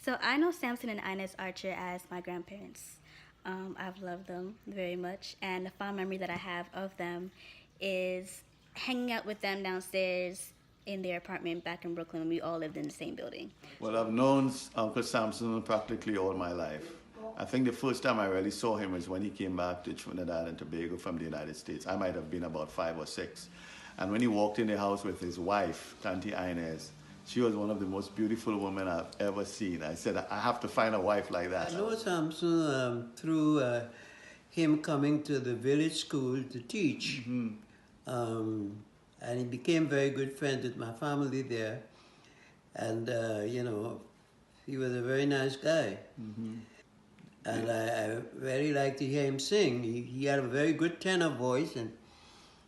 So I know Sampson and Inez Archer as my grandparents. I've loved them very much, and the fond memory that I have of them is hanging out with them downstairs in their apartment back in Brooklyn when we all lived in the same building. Well, I've known Uncle Sampson practically all my life. I think the first time I really saw him was when he came back to Trinidad and Tobago from the United States. I might have been about 5 or 6. And when he walked in the house with his wife, Auntie Inez, she was one of the most beautiful women I've ever seen. I said, I have to find a wife like that. I know Sampson through him coming to the village school to teach. And he became very good friends with my family there. And, he was a very nice guy. And I very liked to hear him sing. He had a very good tenor voice, and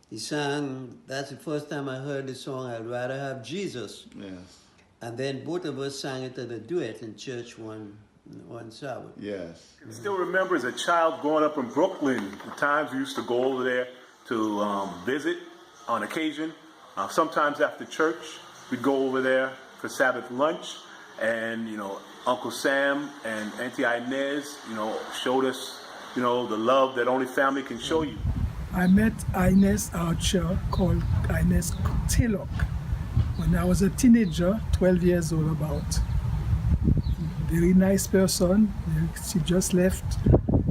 he sang, that's the first time I heard the song, I'd Rather Have Jesus. Yes. And then both of us sang it as a duet in church one Sabbath. Yes. I still remember as a child growing up in Brooklyn, the times we used to go over there to visit on occasion. Sometimes after church, we'd go over there for Sabbath lunch, and Uncle Sam and Auntie Inez, showed us, the love that only family can show you. I met Inez Archer, called Inez Taylor, when I was a teenager, 12 years old about. Very nice person. She just left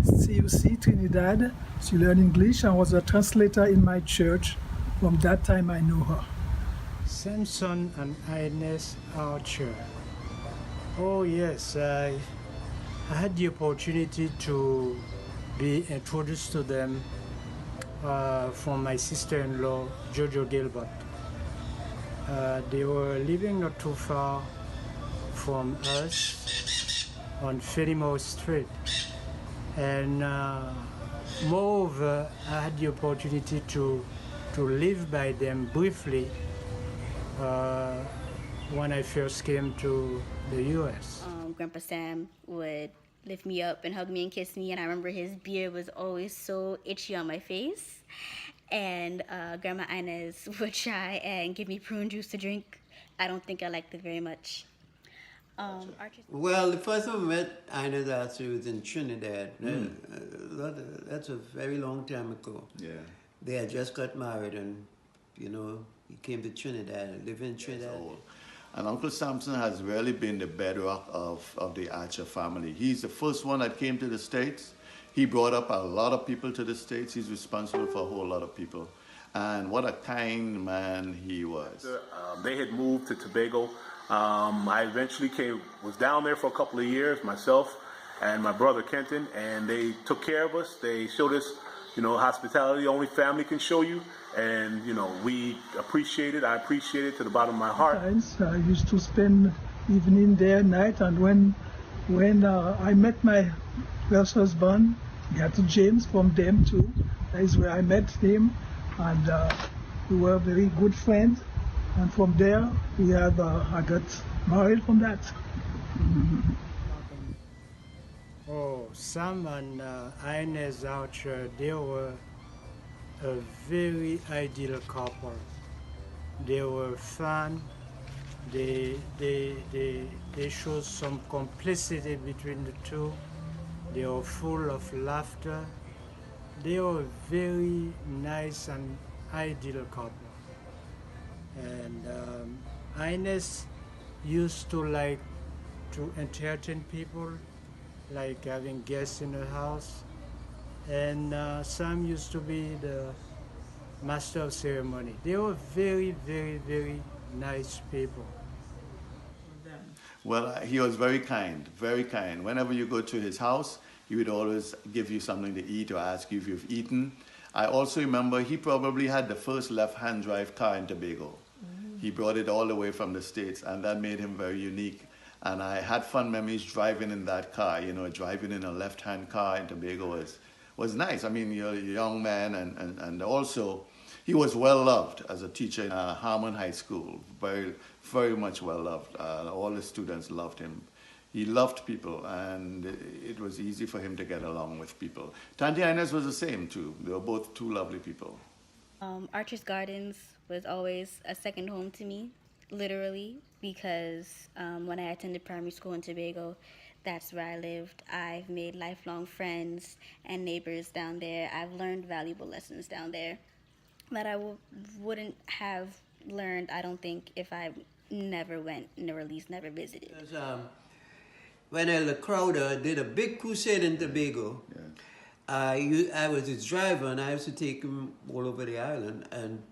CUC Trinidad. She learned English and was a translator in my church. From that time I know her. Sampson and Inez Archer. Oh yes, I had the opportunity to be introduced to them from my sister-in-law, Jojo Gilbert. They were living not too far from us on Fillmore Street. And moreover, I had the opportunity to live by them briefly when I first came to the U.S. Grandpa Sam would lift me up and hug me and kiss me, and I remember his beard was always so itchy on my face. And Grandma Inez would try and give me prune juice to drink. I don't think I liked it very much. Well, the first time I met Inez Archer was in Trinidad. That's a very long time ago. Yeah. They had just got married, and he came to Trinidad and lived in Trinidad. And Uncle Sampson has really been the bedrock of the Archer family. He's the first one that came to the States. He brought up a lot of people to the States. He's responsible for a whole lot of people. And what a kind man he was. They had moved to Tobago. I eventually was down there for a couple of years, myself and my brother Kenton, and they took care of us. They showed us, hospitality only family can show you. And, we appreciate it. I appreciate it to the bottom of my heart. Sometimes I used to spend evening there, night, and when I met my first husband, Gato James, from them too, that is where I met him, and we were very good friends. And from there, I got married from that. Oh, Sam and Inez Archer, they were a very ideal couple. They were fun. They showed some complicity between the two. They were full of laughter. They were very nice and ideal couple. And Inez used to like to entertain people, like having guests in her house. And Sam used to be the master of ceremony. They were very, very, very nice people. Well, he was very kind, very kind. Whenever you go to his house, he would always give you something to eat or ask you if you've eaten. I also remember he probably had the first left-hand drive car in Tobago. He brought it all the way from the States, and that made him very unique. And I had fun memories driving in that car. Driving in a left-hand car in Tobago was nice. I mean, you're a young man, and also he was well loved as a teacher in Harmon High School. Very, very much well loved. All the students loved him. He loved people, and it was easy for him to get along with people. Tanti Inez was the same too. They were both two lovely people. Archer's Gardens was always a second home to me. literally, because when I attended primary school in Tobago, that's where I lived. I've made lifelong friends and neighbors down there. I've learned valuable lessons down there that wouldn't have learned, I don't think, if I never went, or at least never visited. Because, when Elder Crowder did a big crusade in Tobago, I was his driver and I used to take him all over the island. And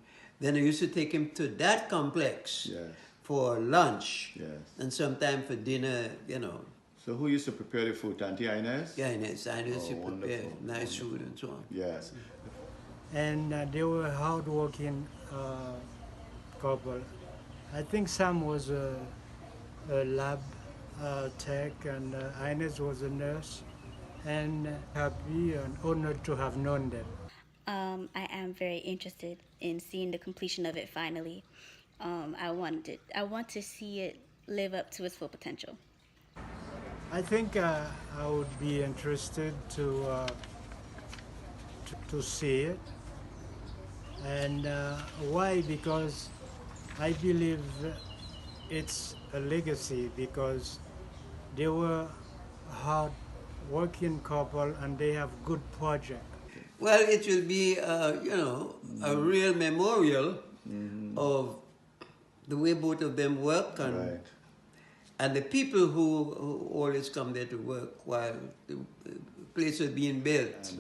then I used to take him to that complex for lunch and sometime for dinner, you know. So who used to prepare the food? Auntie Inez? Yeah, Inez. I used to prepare wonderful, nice food and so on. Yes. And they were hardworking couple. I think Sam was a lab tech, and Inez was a nurse. And happy and honored to have known them. I am very interested in seeing the completion of it finally. I want to see it live up to its full potential. I think I would be interested to see it. And why? Because I believe it's a legacy, because they were hard working couple and they have good project. Well, it will be, a real memorial of the way both of them work and the people who always come there to work while the place was being built.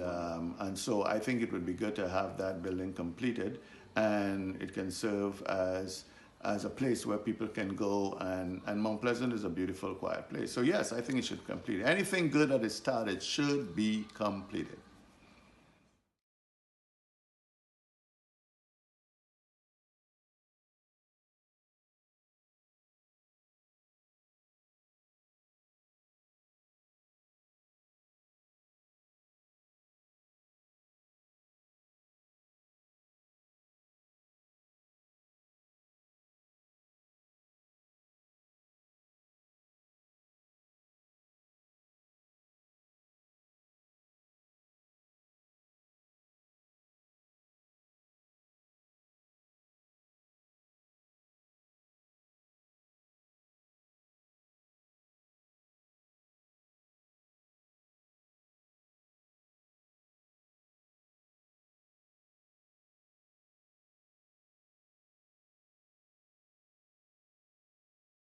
And so I think it would be good to have that building completed, and it can serve as a place where people can go, and Mount Pleasant is a beautiful, quiet place. So yes, I think it should complete. Anything good that is started should be completed.